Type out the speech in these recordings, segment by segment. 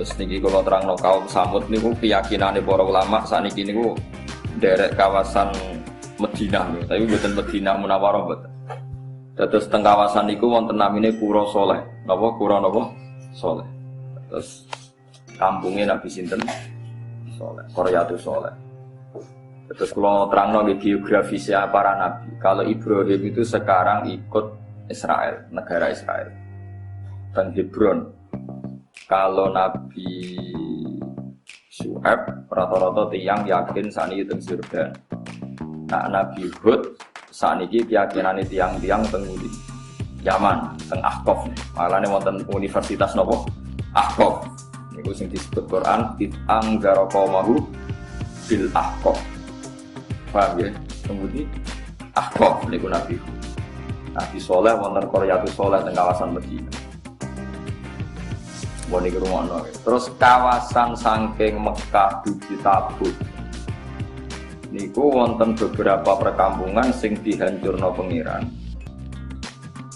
Terus niki kula terangno kaum Samud niku keyakinane para ulama sakniki niku derek kawasan Madinah niku, tapi mboten Madinah Munawwarah mboten. Terus teng kawasan niku wonten namine Qura Saleh. Napa Qura napa? Saleh. Terus kampungnya Nabi sinten? Saleh, Qaryatus Saleh. Terus kalau terangno geografisnya para nabi. Kalau Ibrahim itu sekarang ikut Israel, negara Israel. Dan Hebron. Kalau Nabi Syuaib rata-rata tiyang yakin saniki teng Jordan. Nah, Nabi Hud saniki keyakinane tiyang-tiyang teng Yaman, teng Ahqaf. Malane wonten universitas napa? Ahqaf. Niku sing disebut Quran angzara qaumahu bil Ahqaf. Paham ya? Kemudian Ahqaf niku Nabi Hud. Nabi Saleh wonten Qaryatus Saleh teng kawasan Madinah. Wong iki rumono. Terus kawasan saking Mekah dugi Tabuk. Niku wonten beberapa perkampungan sing dihancurno pengiran.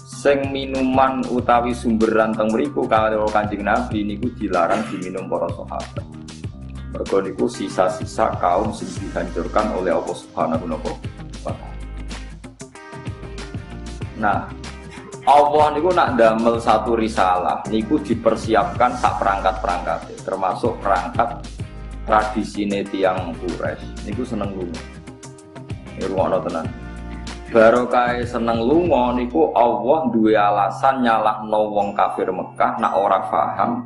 Sing minuman utawi sumberan teng mriku karo Kanjeng Nabi niku dilarang diminum para sahabat. Mergo niku sisa-sisa kaum sing dihancurkan oleh Allah Subhanahu wa taala. Nah, Allah niku nak damel satu risalah niku dipersiapkan sak perangkat-perangkat, termasuk perangkat tradisine tiyang Quraisy. Niku seneng lunga. Niku ana tenan. Barokah seneng lunga niku Allah duwe alasan nyalahno wong kafir Mekah nak ora paham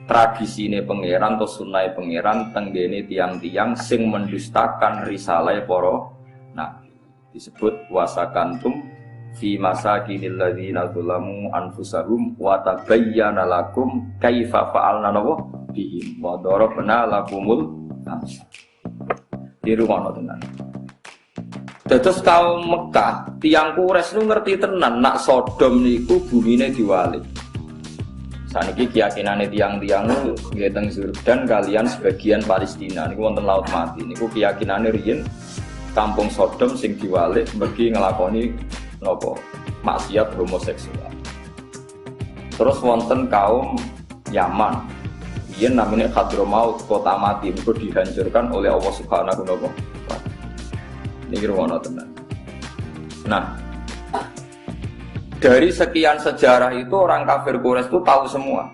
tradisine pangeran atau sunai pangeran tenggene tiang-tiang sing mendustakan risalah para nabi. Disebut wasakantum fi masakinil ladzina zalamu anfusahum wa tabayyana lakum kaifa fa'alna bihim wa darabna lakumul amsal. Di rumah tenan. Dados kaum Mekah, tiang Quraisy nu ngerti tenan nak Sodom niku bumine diwalik. Saniki keyakinane tiang-tiang nggih teng Jordan kalian sebagian Palestina niku wonten Laut Mati. Niku keyakinane riyen kampung Sodom sing diwalik mergi nglakoni napa maksiat homoseksual. Terus wonten kaum Yaman. Riyen namanya Hadramaut, kota mati, niku dihancurkan oleh Allah Subhanahu wa taala. Niki rumono tenan. Nah, dari sekian sejarah itu orang kafir Quraisy itu tahu semua.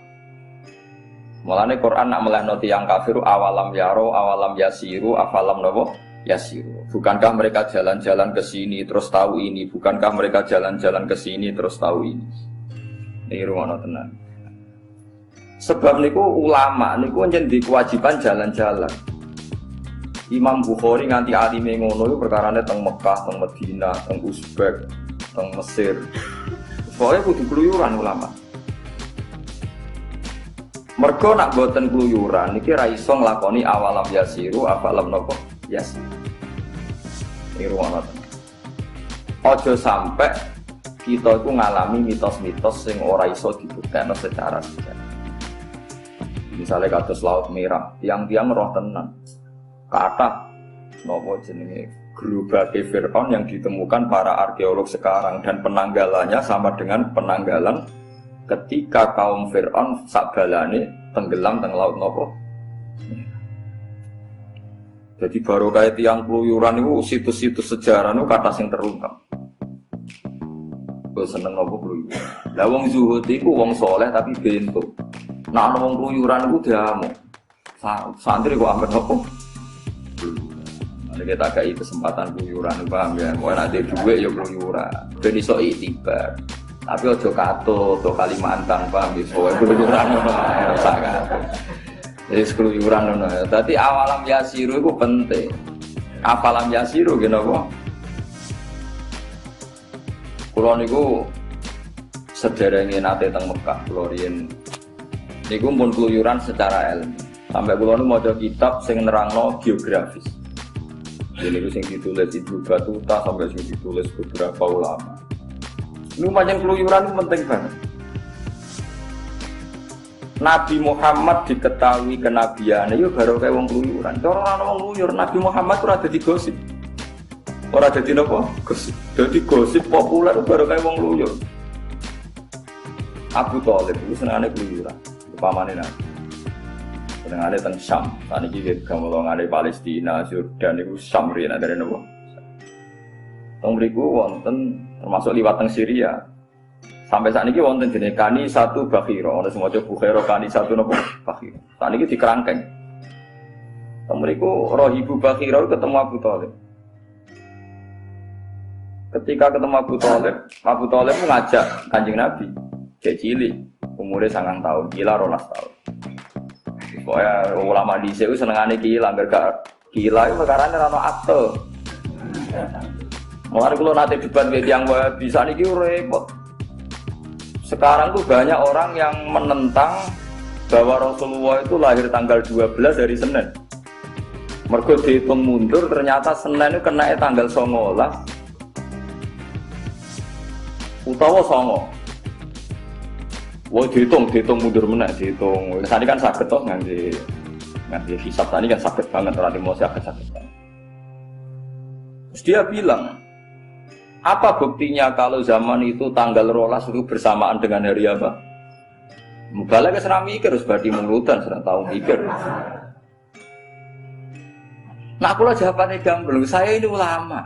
Mulane Quran nak melehno tiyang kafir awalam yaro, awalam yasiru, afalam napa yasiru. Bukankah mereka jalan-jalan ke sini terus tahu ini? Bukankah mereka jalan-jalan ke sini terus tahu ini? Niki rumono tenan. Sebab niku ulama niku njen di kewajiban jalan-jalan. Imam Bukhari nganti alime ngono iku perkarane teng Mekah, teng Madinah, teng Uzbek, teng Mesir. Soale kudu keluyuran ulama. Mergo nak boten keluyuran niki ra iso nglakoni awalam yasiru afalam napa yasir. Iki ruwana. Aja sampai kita iku ngalami mitos-mitos sing ora iso dibuktekno secara sejarah. Misalnya kados Laut Merah, tiang-tiang roh tenan. Kata nopo jenenge gerobake Fir'aun yang ditemukan para arkeolog sekarang dan penanggalannya sama dengan penanggalan ketika kaum Fir'aun sakbalane tenggelam teng laut nopo. Jadi baru kayak tiang keluyuran itu situs-situs sejarah itu kata sing terungkap. Gue seneng nopo keluyuran. Lah wong zuhud iku wong soleh tapi bento. Nah wong keluyuran iku diamuk. Santri kok ambil nopo. Kita kayak kesempatan keluyuran, paham ya? Mau ada duit ya keluyuran, dan iso itibar. Tapi ojo kato, to Kalimantan, paham ya? Soalnya keluyuran, rasa kan? Jadi keluyuran, tadi awalam yasiru itu penting. Afalam yasiru, gimana? Kulo niku sederenge nate teng Mekah, kulo riyen niku pun keluyuran secara ilmu. Sampai kulo niku maca kitab sing nerangno geografis. Ini itu yang ditulis Ibnu Battuta sampai yang ditulis beberapa ulama. Ini macam keluyuran itu penting banget. Nabi Muhammad diketahui kenabiannya, itu baru kayak wong keluyuran. Orang wong keluyur, Nabi Muhammad itu ada di gosip. Orang ada di apa? Gosip. Jadi gosip populer baru kayak wong keluyur. Abu Thalib itu senangnya keluyuran. Upamane Nabi. senengane teng Syam. Saniki gamulane Palestina, Jordan iku Syam riyen dari nopo. Teng mriku wonten termasuk liwat teng Syria. Sampai saat ini wonten jenis kani satu bakhiro, ada semua coba bukhiro kani satu nopo bakhiro. Saat ini dikerangkeng. Teng mriku rohibu bakhiro ketemu Abu Thalib. Ketika ketemu Abu Thalib mengajak Kanjeng Nabi, cek cilik, umurnya 9 tahun, gila 12 tahun. Pokoknya ulama di sini senengane gila, enggak gila itu perkarane rano akte. Mulai kalau nanti debat yang bisa nih repot. Sekarang tuh banyak orang yang menentang bahwa Rasulullah itu lahir tanggal 12 dari Senin. Mergo dihitung mundur ternyata Senin itu kena tanggal 19 utawa 9. Wah dihitung mundur meneh dihitung. Tadi kan sakit toh nganti hisab tadi kan sakit banget orang mau sakit banget. Terus dia bilang, apa buktinya kalau zaman itu tanggal 12 itu bersamaan dengan hari apa? Mubalak serang mikir, harus berarti mulutan, serang tahu mikir. Nah aku lah jawabannya gamblang, saya ini ulama.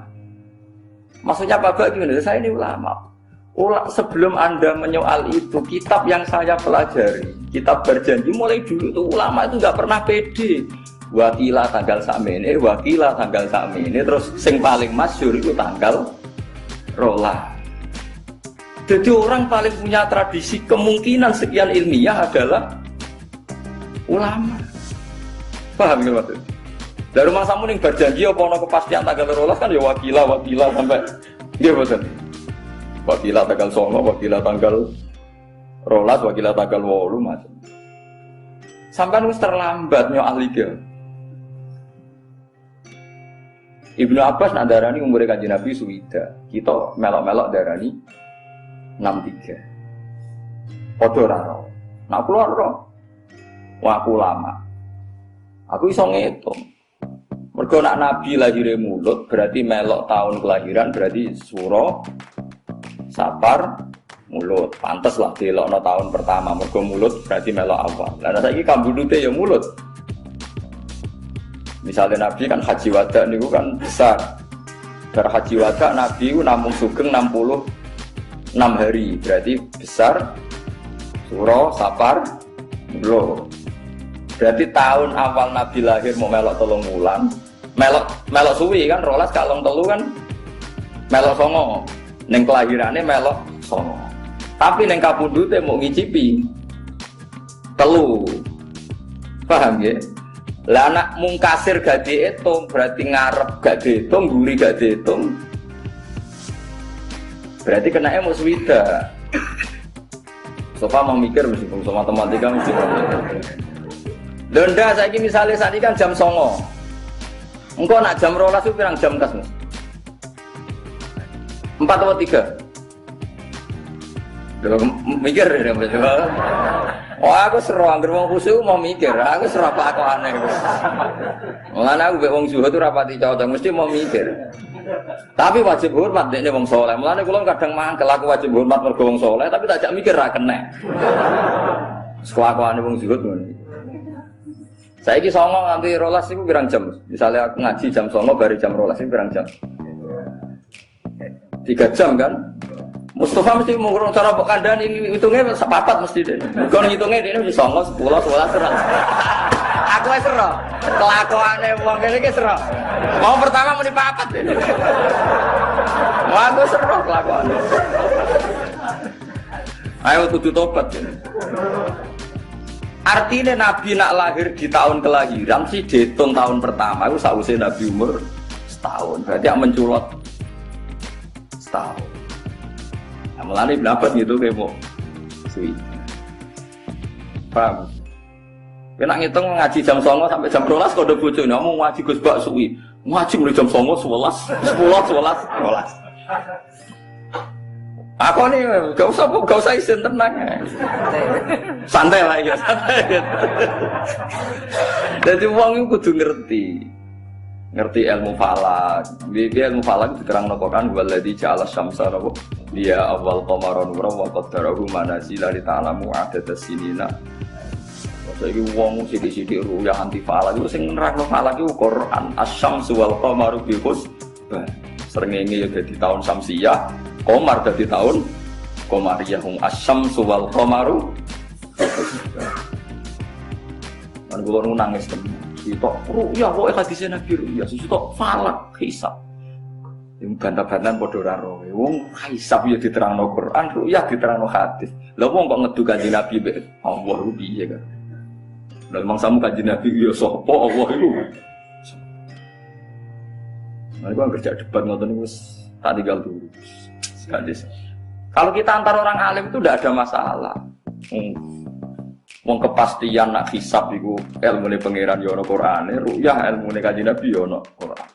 Maksudnya apa gimana? Saya ini ulama. Sebelum Anda menyoal itu, kitab yang saya pelajari, kitab berjanji mulai dulu itu ulama itu nggak pernah pede. Wakilah tanggal sakmene, wakilah tanggal sakmene, terus sing paling masyhur itu tanggal rolah. Jadi orang paling punya tradisi kemungkinan sekian ilmiah adalah ulama. Paham nggak maksudnya? Dari rumah samu ning berjanji apa ana kepastian tanggal rolah kan ya wakilah sampai nggih boten. Wakilah tanggal 9, wakilah tanggal rolas, wakilah tanggal 8 macam. Sampai wis terlambat nyo ahli ge. Ibnu Abbas nak darani umure Kanjeng Nabi suwida. Kita melok-melok darani 63. Padha ora ro. Nak kula ro. Wah aku lama. Aku iso ngitung. Mergo nak Nabi lahire mulut berarti melok tahun kelahiran berarti Suro, Safar, mulut. Pantes lah delokno tahun pertama mergo mulut berarti melok awal. Lah saiki kambudute ya mulut. Misalnya Nabi kan haji wada niku kan besar. Bar haji wada Nabi ku namung sugeng 66 hari. Berarti besar Suro, Safar, mulut. Berarti tahun awal Nabi lahir mau melok 3 wulan. Melok suwi kan rolas kalong 3 kan melok 9. Ning kelahirane melok 9. Tapi ning kapundhute mau ngicipi 3. Paham ya? Lah anak mungkasir gak diitung berarti ngarep gak diitung, guri gak diitung. Berarti kenake mau swida. Sofa mau mikir mesti sama matematika mesti. Donda saiki misale saat ini kan jam 9. Engko nak jam 12 itu pirang jam kas Mas? 4 atau 3? Lho mikir ya Mas. Oh aku seru anggere wong khusyuk mau mikir, aku seru apa aneh. Mulane aku mek wong zuhud ora pati cocok, mesti mau mikir. Tapi wajib hormat dekne wong saleh. Mulane kula kadang mangkel aku wajib hormat mergo wong saleh, tapi tak jak mikir ra kenek. Kelakuane wong zuhud ngono. Saiki 9 nganti 12 iku pirang jam? Misalnya aku ngaji jam 9 bari jam 12 iku pirang jam? 3 jam kan? Mustafa mesti ngurung cara mbok kandhani hitungnya sepapat mesti deh. Kon hitungnya dene mesti 9, 10, 11 terus. Aku wis ero. Kelakuane wong kene iki ero. Mau pertama muni papat dene. Wah, aku ero kelakuane. Ayo kudu tobat. Artinya Nabi nak lahir di tahun kelahiran sih dihitung tahun pertama itu sausé Nabi umur setahun. Berarti yang menculot setahun. Nah, mulane pendapat gitu kayak mau suwi. Paham? Kena ngitung ngaji jam 9 sampai jam 12 kode bojone mau ngaji Gus Bak suwi. Ngaji mulai jam 9, 11, 10, 11. Aku nih gak usah izin tenang ya. Santai lah ya, santai. Jadi wong itu kudu ngerti ilmu falak. Biar ilmu falak diterang nokokan waladhi ja'ala syamsa nabo dia awal qamaran nura wa qaddarahu manazila li ta'lamu adadas sinina Saiki wong sithik-sithik ruyah anti falak iku sing nerangno falak iku Quran Asy-Syamsu wal Qamaru bi husban. Srengenge ya dadi taun Samsiyah, Qamar dadi taun Qamariyah. Asy-Syamsu wal Qamaru. Kan kula nangis tenan. Sitok ruyah kok hadis Nabi ruyah, sitok falak hisab. Yang bantah-bantahan padha ora roe. Wong hisab ya diterangno Quran, ruyah diterangno hadis. Lha wong kok ngedu Kanjeng Nabi mbek Allah ku piye kan? Lah memang samu Kanjeng Nabi ya sapa Allah iku. Nah, gua kerja debat ngoten niku wis tak tinggal dulu. Sekadis. Kalau kita antar orang alim itu tidak ada masalah. Wong kepastian nak hisab iku ilmune pangeran ya ana Qur'ane, ruyah ilmune Kanjeng Nabi ya ana Qur'an.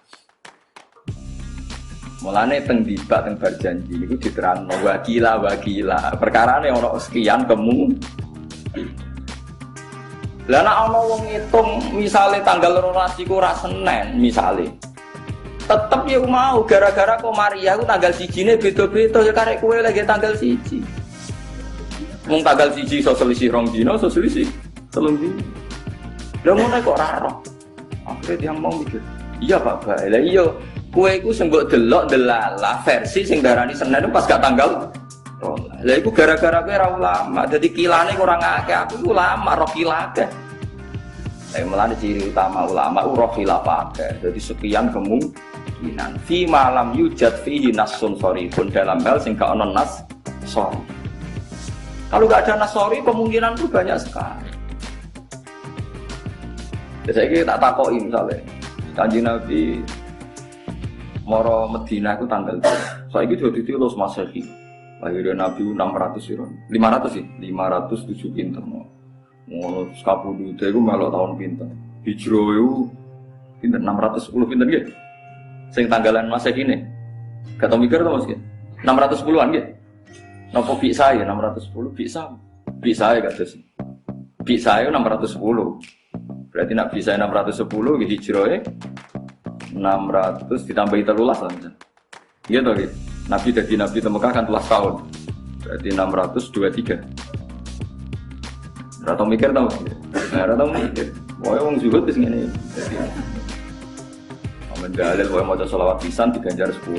Mulane teng debat teng berjanji niku diterangno wakila. Perkarane ana sekian kemu. Lah nek ana wong ngitung misale tanggal 12 iku ora Senin misale. Tetep ya mau gara-gara kok Maria aku tanggal 1-ne beda-beda ya karek kowe lagi tanggal 1. Mung tanggal 1 iso selisih 2 dina, iso selisih 3 dina. Lah ngono kok ora roh. Akhire tiyang mau mikir, iya Pak Bae. Lah iya, kowe iku sing mbok delok delalah versi sing darani Senin pas gak tanggal 12. Lah iku gara-gara kowe ora ulama. Dadi kilane kurang akeh, aku iku ulama roh kilake. Lah melane ciri utama ulama roh khilafake. Dadi sekian kemungkinan fi malam yujad fihi nasun sharifun dalam hal sing gak ono nas sorry. Kalau nggak ada nasori, kemungkinan itu banyak sekali. Saya kira tak takoki misalnya, Kanjeng Nabi moro Medina itu tanggal. Saya kira jadi tilos Masehi. Lahirnya Nabi 500 sih, 507 pinter. Mau skapulu itu melok tahun pinter. Hijrah itu pinter 610 pinter gitu. Sing tanggalan Masehi ini, gak tau mikir tau mas gitu. 610-an gitu. Nopo bik saya 610 bik saya gak terus bik saya 610 berarti nak bisa 610 hijrah 600 ditambahi 13 lah gitu gitu Nabi dari Nabi Mekah kan 13 tahun berarti 623 atau mikir tau atau mikir wah orang juga terus gini mendalil wah mau sholawat pisan diganjar 10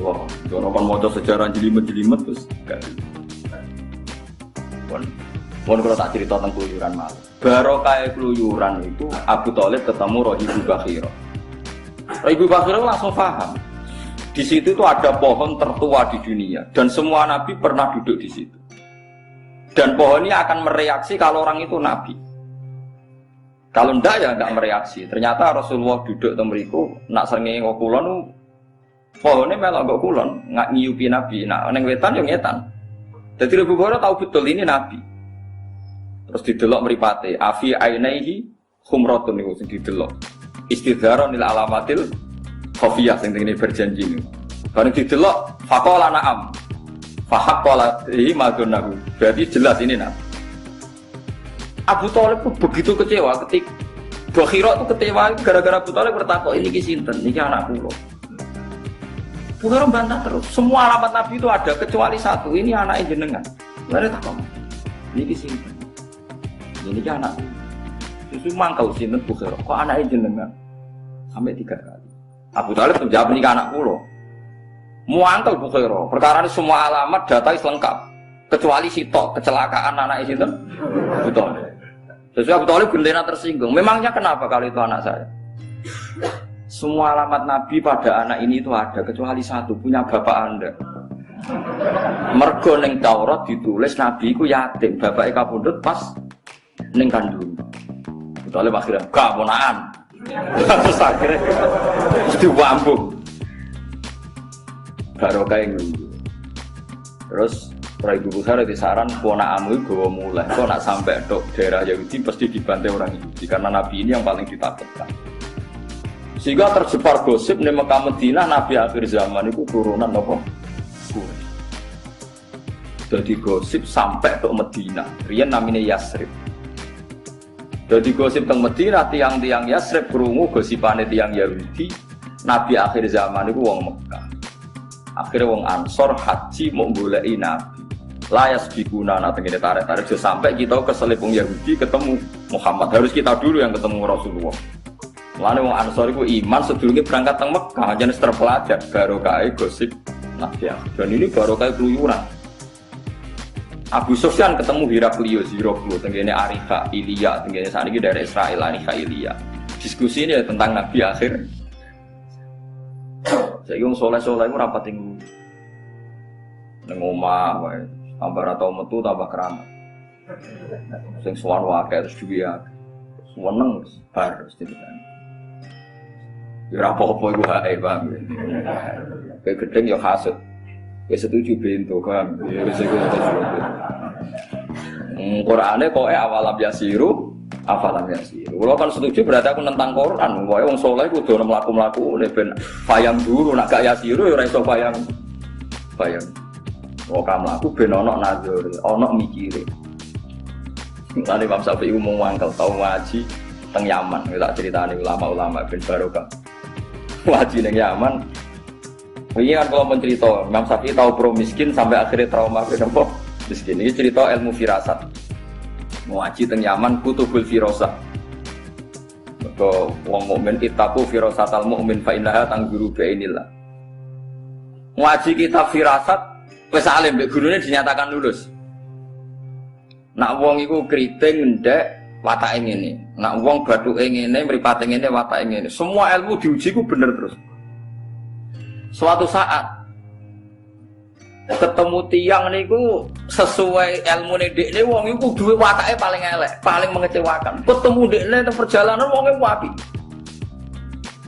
kalau mau sejarah jelimet terus gak Pun kalau tak cerita tentang keluyuran malah. Barokah keluyuran itu Abu Thalib ketemu Rohibu Bakhira. Rohibu Bakhira langsung paham. Di situ itu ada pohon tertua di dunia dan semua nabi pernah duduk di situ. Dan pohon ini akan mereaksi kalau orang itu nabi. Kalau ndak ya nggak mereaksi. Ternyata Rasulullah duduk temeriku nak srengenge kulon pohonnya melok kok kulon nggak nyiupi nabi. Nak neng wetan yo ngetan. Jadi Abu Hurairah tahu betul ini Nabi. Terus didelok mripate, afi ainaihi khumratun niku sing didelok. Istidharon lil alamatil khafiyah sing ngene berjanji niku. Bareng didelok faqala na'am. Fahaqqala madunnahu. Berarti jelas ini Nabi. Abu Thalib itu begitu kecewa ketika Bakhira itu kecewa gara-gara Abu Thalib bertakok ini ki sinten? Niki anak kula. Bukan bantah terus. Semua alamat Nabi itu ada kecuali satu. Ini anak jenengan. Lalu tak ngomong. Ini sini. Ini kan anak. Susu mangkau sinten Bukhara. Kok anak jenengan? Sampai 3 kali. Abu Thalib menjawab ini anak pulau. Muangkel Bukhara. Perkara ini semua alamat data lengkap. Kecuali sitok kecelakaan anak sinten Abu Thalib. Sesuai Abu Thalib gendena tersinggung. Memangnya kenapa kalau itu anak saya? Semua alamat Nabi pada anak ini itu ada kecuali satu, punya bapak Anda. Mergo ning Taurat ditulis Nabi ku yatim, bapake kapundhut pas ning kandung. Betul akhirnya gak ponakan. Terus akhirnya diwambung. Barokah yang nunggu. Terus Ibu Bukhari disaran ponakamu gawa mulai. Kok nak sampai dok daerah Yahudi pasti dibantai orang Yahudi karena Nabi ini yang paling ditakutkan. Sehingga tersebar gosip di Mekah Madinah Nabi akhir zaman itu turunan apa? Quraisy. Jadi gosip sampai ke Madinah. Riyen namanya Yasrib. Jadi gosip teng Madinah tiang-tiang Yasrib krungu gosipane tiang Yahudi Nabi akhir zaman itu wong Mekah. Akhirnya wong Ansor haji mau goleki Nabi. layas bikuna nanti kita tarik-tarik sampai kita ke selipung Yahudi ketemu Muhammad, harus kita dulu yang ketemu Rasulullah. Lalu wong Ansor itu iman sedurunge berangkat teng Mekah, jenis terpelajar barokah gosip Nabi. Dan ini barokah keluyuran. Abu Sufyan ketemu Heraklius, tenggene Arifa, Ilya, tenggene saat ini dari Israel, Arifa, Ilya. Diskusi ini tentang Nabi akhir. Saya ingin soleh-soleh itu rapat tinggu neng omah, tambah atau metu tambah keramat. Sing sowan wae terus juga seneng bar gitu kan. Ya apa-apa iku hae, Bang. Kayak gedeng ya hasud. Wis setuju bento, Bang. Ya wis iku setuju. Qur'ane kok awalam yasiru, afalam yasiru. Kalau kan setuju berarti aku nentang Quran. Pokoke wong saleh kudu mlaku-mlaku ben payang dulu nak gak yasiru ya ora iso payang. Kok mlaku ben ana nazar, ana mikire. Tadi Imam Syafi'i umum wangkel tau ngaji teng Yaman, tak ceritani ulama-ulama ben barokah. Ngaji nang Yaman. Iya kan kalau mencerita, Imam Syafi'i tahu pro miskin sampai akhirnya trauma kenapa miskin. Ini cerita ilmu firasat. Ngaji teng Yaman kutubul firasah. Mergo wong mukmin kitabu firasatal mukmin fa innaha tangguru bainillah. Ngaji kitab firasat wis alim mbek gurune dinyatakan lulus. Nak wong iku kriting ndek watake ngene. Nak wong bathuke ngene, mripate ngene, watake ngene. Semua ilmu diuji ku bener terus. Suatu saat ketemu tiang niku sesuai ilmune dekne wong iku duwe watake paling elek, paling mengecewakan. Ketemu dekne teng perjalanan wonge apik.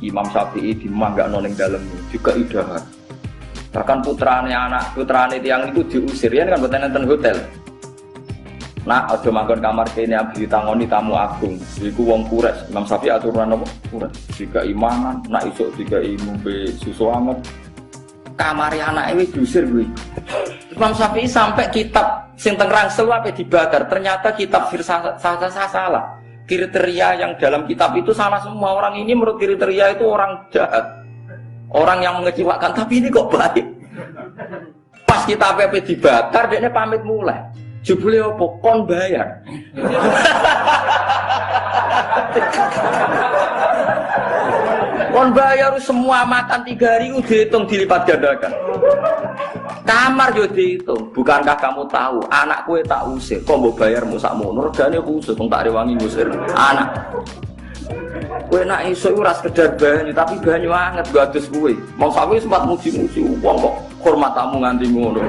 Imam Syafi'i dimanggakno ning dalem juga idahan. Bahkan putrane tiang niku diusir ya kan mboten enten hotel. Nah, aja manggon kamar kene abdi tangoni tamu agung. Iku wong Quraisy. Imam Syafi'i aturan apa? Quraisy. Jika imanan, nak isuk jika ngombe susu anget. Kamare anake wis diusir kuwi. Imam Syafi'i sampai kitab sing teng Rangsel ape dibakar. Ternyata kitab salah. Kriteria yang dalam kitab itu salah semua. Orang ini menurut kriteria itu orang jahat. Orang yang mengecewakan, tapi ini kok baik. Pas kitab ape dibakar, dekne pamit mulai. Jebule opo kon bayar. Kon bayar semua makan 3 hari udah dihitung dilipat gandakan. Kamar yo dihitung. Bukankah kamu tahu anak kue tak usir, kok mbok bayar sakmono regane khusus wong tak rewangi ngusir anak. Kowe nak iso ora sekedar banyu tapi banyu anget go adus kowe. Wong sawi sempat muji-muji wong kok hormat tamu nganti ngono.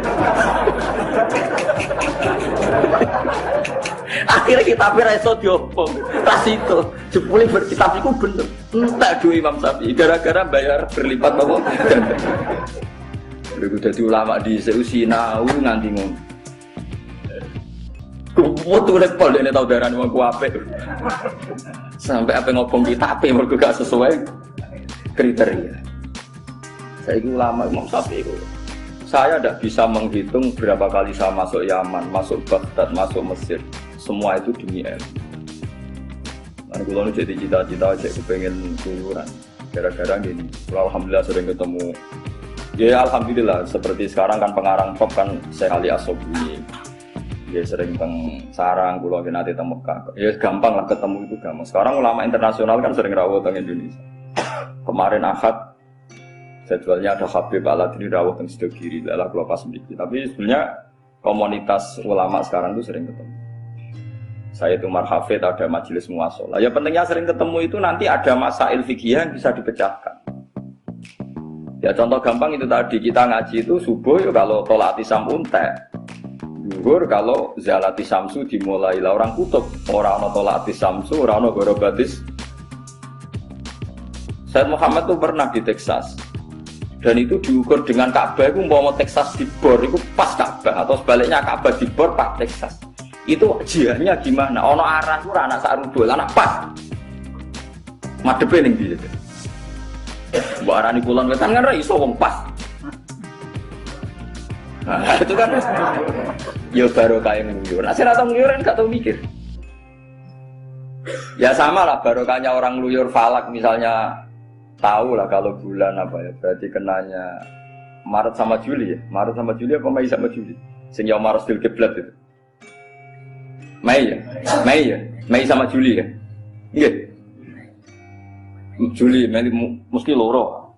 Akhirnya kitab ora iso diopong. Tas itu jebule berkitab iku bener. Entek duwe Imam Syafi'i gara-gara bayar berlipat apa. Lha dadi ulama di Seusina nganti ngono. Kuwatu lepol dene tau darani wong ku apik. Sampai apa ngobong kitab mergo gak sesuai kriteria. Saiki ulama Imam Syafi'i itu. Saya tidak bisa menghitung berapa kali saya masuk Yaman, masuk Baghdad, masuk Mesir. Semua itu demi ilmu. Nah, kalau jadi cita-cita aja kepengen keluyuran. Gara-gara gini, alhamdulillah sering ketemu. Ya alhamdulillah, seperti sekarang kan pengarang pop kan Syekh Ali As-Sobuni. Ya sering teng sarang, kalau nanti teng Mekah. Ya gampang lah ketemu itu gampang. Sekarang ulama internasional kan sering rawuh teng Indonesia. Kemarin Ahad jadwalnya ada Habib Aladini rawuh teng Sidogiri, lah kalau pas sedikit. Tapi sebenarnya komunitas ulama sekarang itu sering ketemu. Saya itu Marhafid, ada majelis muasalah. Ya pentingnya sering ketemu itu nanti ada masail fikih yang bisa dipecahkan. Ya contoh gampang itu tadi kita ngaji itu subuh ya kalau tolati samuntek. Zuhur kalau zalati samsu dimulai lah orang kutub, orang ono tolati samsu, orang ono gorobatis. Said Muhammad tuh pernah di Texas dan itu diukur dengan Ka'bah. Itu mau Texas di bor, itu pas Ka'bah atau sebaliknya Ka'bah di bor pas Texas. Itu jihadnya gimana? Ono arah itu anak sarudul, anak pas. Madepe ning piye? Mbok arani kulon wetan kan ra iso wong pas. Nah, itu kan ya baru kayak ngeluyur. Asal atau ngeluyur kan gak tau mikir. Ya sama lah barokahnya orang ngeluyur falak misalnya tahu lah kalau bulan apa ya berarti kenanya Maret sama Juli ya. Maret sama Juli apa Mei sama Juli? Sing Yaumar Rasul Kiblat itu. Mei ya? Mei sama Juli ya? Iya. Juli, Mei mesti loro.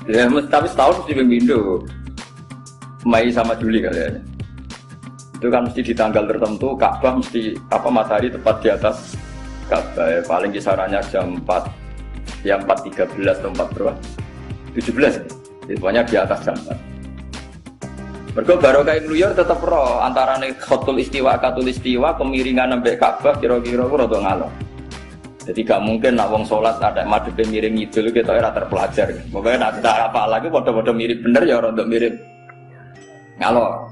Ya, tapi setahun mesti pindah. Mei sama Juli kalian. Itu kan mesti di tanggal tertentu Ka'bah mesti matahari tepat di atas Ka'bah. Paling kisarannya jam 4. Ya 4.13 atau 4 berapa? 17. Pokoknya di atas jam 4. Mergo barokah New tetep ro antarane khotul istiwa katul istiwa kemiringan sampai Ka'bah kira-kira ku rada ngalor. Jadi gak mungkin nak wong salat ada madhepe miring ngidul kita ora terpelajar. Pokoke nak tak apa lagi padha-padha mirip bener ya rada mirip ngalor.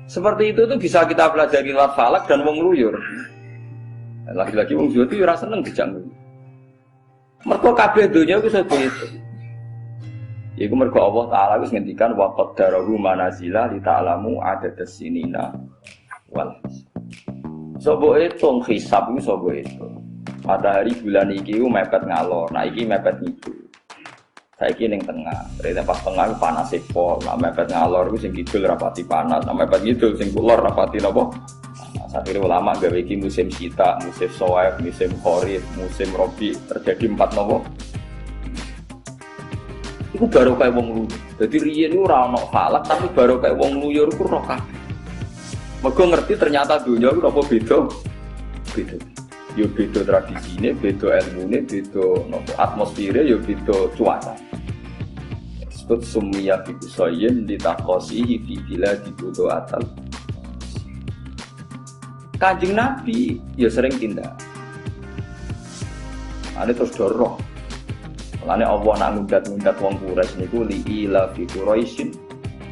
Seperti itu tuh bisa kita pelajari lewat falak dan wong luyur. Lagi-lagi wong luyur itu ora seneng dijak. Mergo kabeh donya iku seperti itu. Iku mergo Allah Ta'ala wis ngendikan wa qaddarahu manazila li ta'lamu adadas sinina wal sobo itu hisab iku sobo itu matahari bulan iki ku mepet ngalor nah iki mepet ngidul saiki ning tengah berarti pas tengah panas pol nah mepet ngalor iku sing kidul rapati panas nah mepet ngidul sing kulor rapati napa sakire ulama gawe iki musim sita musim sowaib musim kharif musim rabi terjadi 4 napa. Iku baru kayak wong luyur. Jadi riyen itu ora ono falak tapi baru kayak wong luyur iku roh kabeh. Mergo ngerti ternyata dunia iku apa beda. Beda. Yo beda tradisine, beda ilmune, beda nopo atmosfere, yo beda cuaca. Disebut summiya bi kusayyin litaqasihi fi biladi atal. Kanjeng Nabi ya sering tindak. Ane terus dorong. Mulane Allah nak ngundat-ngundat wong Quraisy niku li ila fi Quraisyin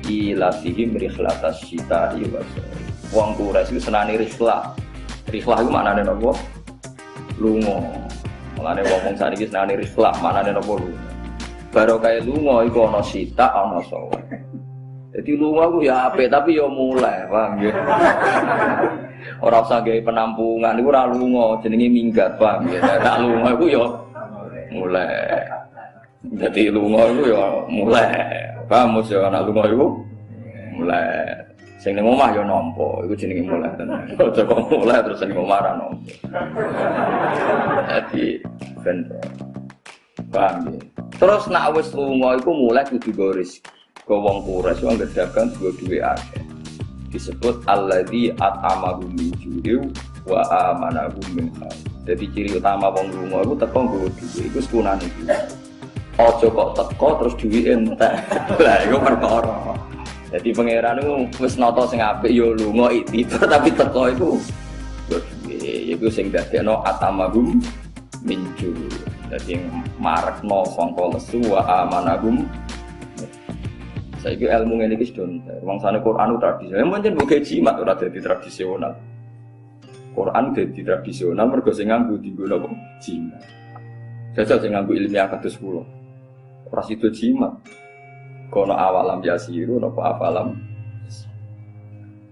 ila fihim rihlatas syita'i wa sha'i. Wong Quraisy iku senane rihlah. Rihlah iku maknane napa? Lunga. Mulane wong sakniki senane rihlah, maknane napa lunga. Barokah lunga iku ana sita, ana sha'i. Jadi lunga ku ya apik tapi ya mulai, paham nggih. Ora usah gawe penampungan niku ora lunga, jenenge minggat, paham nggih. Nek lunga iku ya mulai. Jadi lunga itu ya mulai. Paham mesti anak lunga itu mulai. Sing ning omah ya nampa, iku jenenge mulai tenan. Aja kok mulai terus ning omah ra nampa. Jadi ben paham ya. Terus nek wis lunga iku mulai kudu goris. Go wong Quraisy wong dagang duwe akeh. Disebut alladzi at'amahum min ju'in wa amanahum min khauf. Jadi ciri utama wong lunga iku teko nggo duwe iku sekunane iki. Aja kok teko terus duwike entek. Lah iku perkara. Jadi pangeran iku wis nata sing apik ya lunga iki tapi teko iku yo duwe iku sing dadekno atamahum min ju'in. Dadi marekno sangka lesu wa amanahum. Saiki ilmu ngene iki sedon. Wangsane Quran tradisional, pancen mbok jimat ora dadi tradisional. Quran dadi tradisional mergo sing nganggo dienggo napa? Jimat. Jajal sing nganggo ilmiah kados kula. Ora sida jimat. Kono awalam yasiru napa afalam.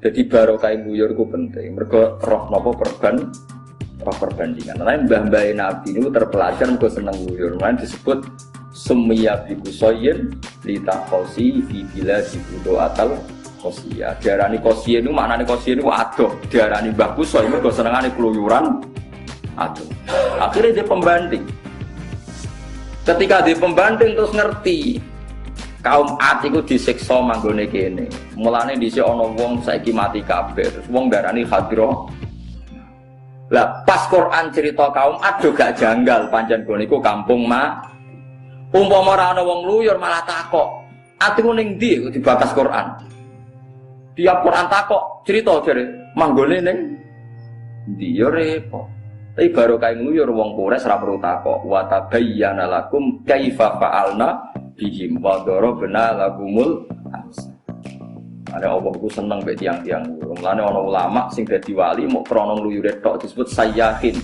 Jadi barokah buyur ku penting. Mergo roh napa roh perbandingan. Lain mbah-mbah Nabi niku terpelajar mergo seneng buyur. Lain disebut summiya bi kusayyin litaqasi fi biladi atal Qosiyah. Diarani Qosiyah itu maknane Qosiyah itu adoh. Diarani Mbah Kusoi mergo senengane keluyuran adoh. Akhirnya dia pembanding. Ketika dia pembanding terus ngerti kaum Ad iku disiksa manggone kene. Mulane dhisik ana wong saiki mati kabeh. Terus wong darani Hadroh. Lah pas Quran cerita kaum Ad gak janggal pancen gone iku kampung umpama ora ana wong luyur malah takok. Atiku ning ndi kok dibakas Quran. Tiap Quran takok cerita jare manggone ning ndi yo repot. Tapi baru kae ngluyur wong Quraisy ora perlu takok. Wa tabayyana lakum kaifa fa'alna bihim wa darabna lahumul amsal. Ada Allah ku seneng mek tiyang-tiyang. Mulane ana ulama sing dadi wali mok krana ngluyure tok disebut sayyahin.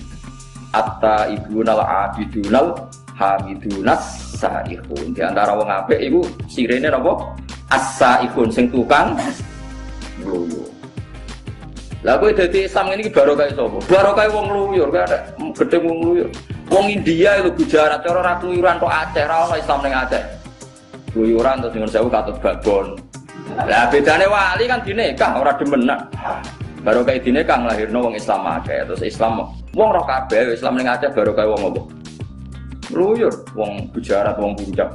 Atta ibunal abidunal hamidunas saihun. Di antara wong apik iku sirene napa? As-saihun sing tukang ngluyur. Lah kowe dadi Islam ngene iki barokah sapa? Barokah wong ngluyur, kowe ada gedhe wong ngluyur. Wong India itu Gujarat cara ora kluyuran tok Aceh, ora ono Islam ning Aceh. Kluyuran terus dengan sewu katut babon. Lah bedane wali kan dinekah ora demenan. Baru kayak dinekah nglahirno wong Islam akeh. Terus Islam wong roh kabeh Islam ning Aceh baru kayak wong apa? Luyur wong Gujarat, wong Puncak.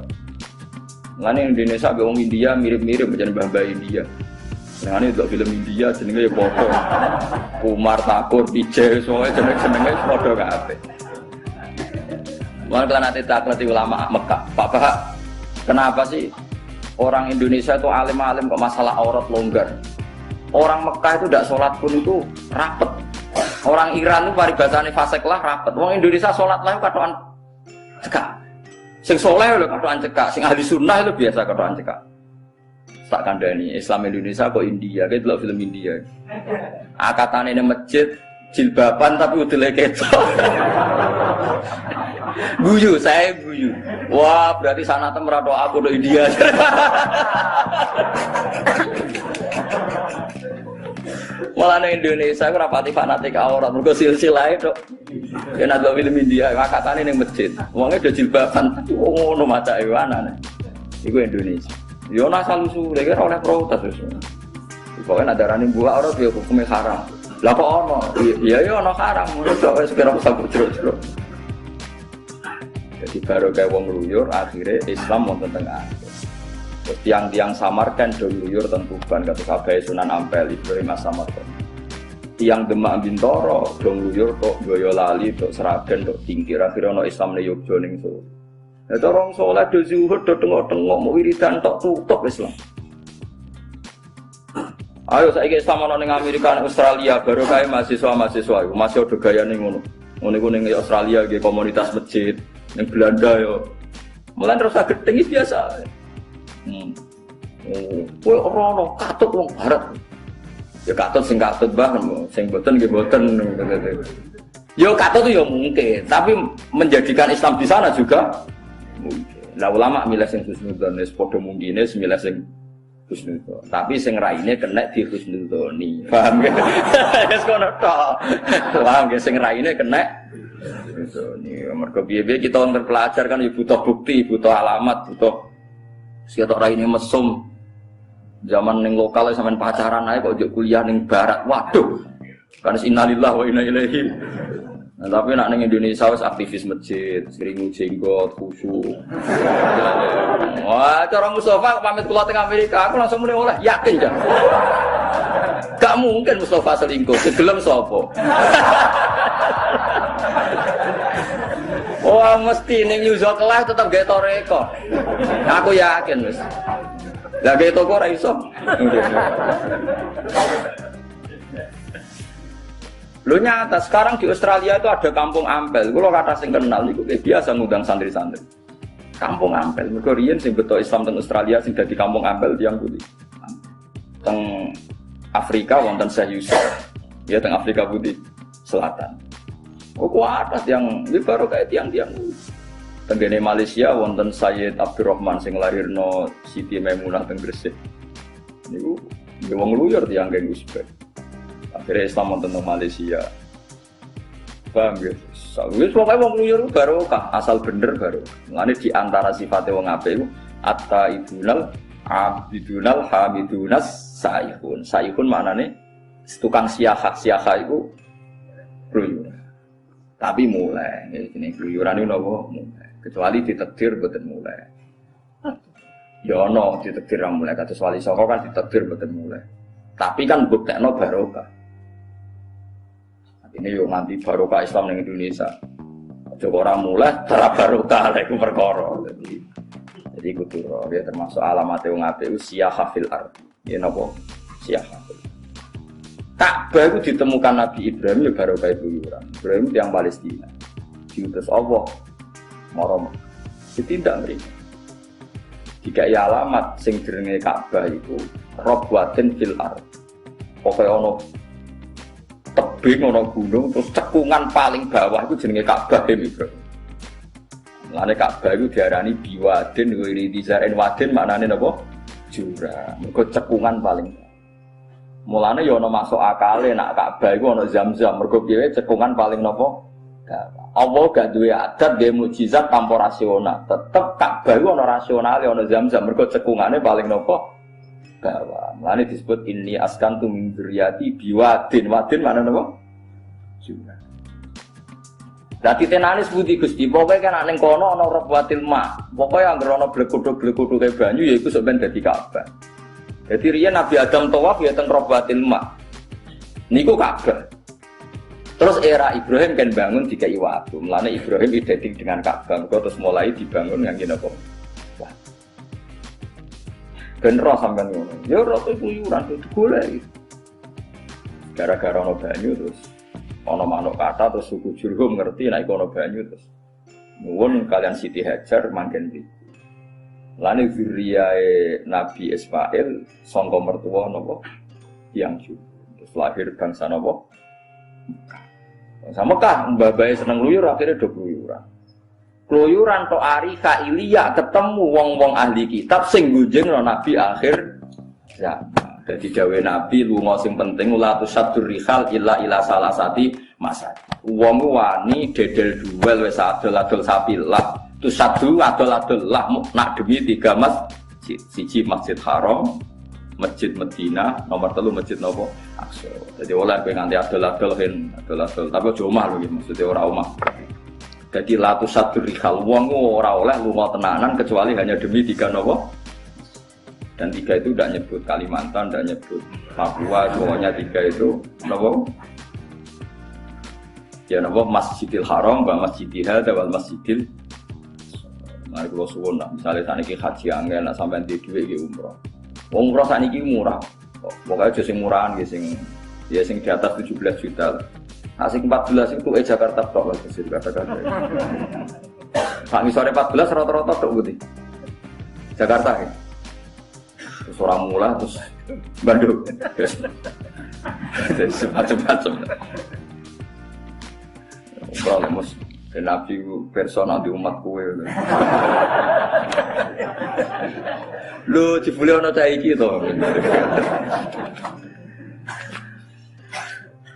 Ngene Indonesia be wong India mirip-mirip jeneng mbah-mbah India. Ngene delok film India jenenge ya padha. Umar Takur, Ije, semuanya jeneng-jenenge padha kabeh. Mulane nanti tak ngerti ulama Mekah. Pak Pak, kenapa sih orang Indonesia itu alim-alim kok masalah aurat longgar? Orang Mekah itu tidak sholat pun itu rapet. Orang Iran itu paribasane fasek lah rapet. Orang Indonesia sholat lah katokan cekak. Sing soleh lho katokan cekak. Sing ahli sunnah itu biasa katokan cekak. Tak kandhani Islam Indonesia kok India, kayak delok film India. Akatane ning masjid jilbaban tapi udele ketok. Guyu, saya guyu. Wah, berarti sana temerato aku do India. Malah ning Indonesia aku rapati fanatik aurat, mergo silsilah itu. Yen ada film India, akatane ning masjid. Wonge do jilbaban, ngono macake anane. Iku Indonesia. Yo asal usul, lek ora oleh protes wis. Pokoke nek darane buah ora yo hukume haram. Lah kok ono? Iya yo ono haram, ngono tok wis kira usah jero-jero. Jadi baru kayak wong luyur, akhirnya Islam wonten tengah. Terus tiang-tiang Samarkand do luyur tentu ban kata kabeh Sunan Ampel Ibrahim Samarkand. Tiang Demak Bintoro do luyur tok Boyolali tok Seragen tok Tingkir akhirnya ono Islam ne Yogya ning Solo. Lah orang saleh do zuhud do tengok-tengok mau wiridan tok tutup Islam. Ayo saiki Islam ono ning Amerika, Australia baru kae mahasiswa-mahasiswa iku masih ada gayane ngono. Ngono iku ning Australia nggih komunitas masjid. Yang Belanda yo, malah terus agak tinggi biasa. Kue orang katut wong barat, ya katut sing katut banget, sing boten nggih boten. Yo katut itu ya mungkin, tapi menjadikan Islam di sana juga mungkin. Lah ulama milih sing husnudzon, wis padha mungkine milih sing husnudzon. Tapi sing raine kena di husnudzoni. Paham nggih? Wis kono tok. Paham nggih sing raine kena ini mereka biaya kita untuk pelajar kan ya butuh bukti, butuh alamat, butuh sekitar orang ini mesum zaman yang lokal sampai pacaran aja kok kuliah yang barat, waduh kan innalillah wa inna ilaihi. Nah, tapi nak neng Indonesia wis aktivis masjid, sering jenggot, khusyuk. Wah, cara Mustafa pamit keluar tengah Amerika, aku langsung mulai oleh yakin ya. Gak mungkin Mustafa selingkuh, segelem sopo. Wah mesti ning user kelas tetap gawe toreko. Aku yakin wis. Lah gawe toko ora iso. Lu nyata sekarang di Australia itu ada kampung Ampel. Kulo kata sing kenal iku biasa ngundang santri-santri. Kampung Ampel. Mergo riyen sing beto Islam teng Australia sing dadi kampung Ampel tiyang putih. Teng Afrika wonten Syekh Yusuf. Ya teng Afrika Putih Selatan. Kok atas yang ini baru kayak tiang-tiang. Tenggene Malaysia wonten Sayyid Abdurrahman sing lahirno Siti Maimunah teng Gresik. Niku wong luyur tiang geng Uzbek. Akhirnya Islam wonten teng Malaysia. Paham ya? Wis pokoke wong luyur barokah, asal bener baru. Mulane di antara sifate wong apik iku at-taibunal abidunal hamidunas saihun. Saihun maknane tukang siahah iku luyur. Tapi mulai, ini keluyuran ini nopo mulai. Kecuali ditakdir betul mulai. Ya no ditakdir yang mulai. Kata wali soko kan ditakdir betul mulai. Tapi kan buktekno barokah. Ini yo nanti barokah Islam di Indonesia. Joko orang mulai terap barokah lah itu perkara. Jadi kudu ya termasuk alamat yang ngapain siyahah fil ardh. Ya nopo siyahah. Ka'bah itu ditemukan Nabi Ibrahim ya baru kayak keluyuran. Ibrahim yang Palestina. Diutus Allah. Marom. Ditindak mereka. Jika ya alamat sing jenenge Ka'bah itu Robwatin fil ardh. Pokoknya ono tebing, ono gunung, terus cekungan paling bawah itu jenenge Ka'bah Ibrahim. Mulane Ka'bah itu diarani biwadin wiri dizarin wadin maknane napa? Jurang. Mergo cekungan paling bawah. Mulane ya ana masuk akale nak Ka'bah iku ana Zam-zam. Mergo piye cekungan paling napa? Allah gak duwe adat nggih mukjizat tanpa rasional. Tetep Ka'bah iku ana rasionale ana Zam-zam. Mergo cekungane paling napa? bawah. Mulane disebut inni askantu min dzurriyyati biwadin. Wadin mana napa? Juga. Dadi tenane sepundi Gusti, pokoke kan ning kono ana rabwatil ma. Pokoke anggere ana blekuduk-blekuduk kaya banyu ya iku sok ben dadi Ka'bah. Dadi riyen Nabi Adam tawaf ya teng rabwatil ma. Niku Ka'bah. Terus era Ibrahim kan bangun dikai watu. Mulane Ibrahim identik dengan Ka'bah. Terus mulai dibangun ngangge napa? Wah. Ben roh sampean ngono. Ya roh kuyuran itu golek. Gara-gara ana banyu terus ana manuk kata terus suku Jurhum ngerti nek ana banyu terus nuwun kalian Siti Hajar mangken iki. Lane zuriyae Nabi Ismail sangka mertua napa? Tiyang Jurhum. Terus lahir bangsa napa? Sama Mekah, mbah bae seneng luyur akhirnya do keluyuran. Keluyuran tok ari Khailiyah ketemu wong-wong ahli kitab sing gunjing Nabi akhir zaman. Dadi dawuh Nabi lunga sing penting la tusaddur rihal illa ila salasati masad. Wong wani dedel duel wis adol-adol sapi lah. Tusaddu adol-adol lah nak demi 3 masjid. Siji Masjid Haram, Masjid Medina, nomor 3 Masjid nopo? Aqsa. Jadi oleh kowe nganti adol-adol adol-adol, tapi aja omah lho iki, maksudnya ora omah. Jadi la tusaddur rihal wong ora oleh lunga tenanan kecuali hanya demi 3 nopo? Dan 3 itu tidak nyebut Kalimantan, tidak nyebut Papua, pokoknya 3 itu nopo? Ya nopo Masjidil Haram, Masjidil Hadza wal Masjidil. Nah, kalau suwun lah, misalnya saniki haji angel, nak sampai di duit di umroh. Umroh saniki murah, pokoknya aja sing murahan, sing di atas 17 juta. Nah, sing 14 itu Jakarta tok lah, sih kata-kata. Pak misore 14 rata-rata tok putih. Jakarta ya. Terus orang mula terus Bandung. Macam-macam. Kalau mus Nabi personal di umat kue. Lu dibeli ana ta iki to.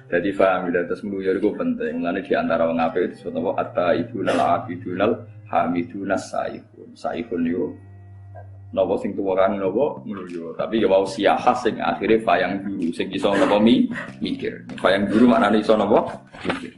Jadi paham ya, terus meluyur itu penting. Mulane di antara wong apik disebut apa at-taibunal abidunal hamidunas saihun. Saihun yo napa sing tuwa kan napa meluyur. Tapi ya mau siahah sing akhire fayang guru sing iso napa mikir. Fayang guru maknane iso napa mikir.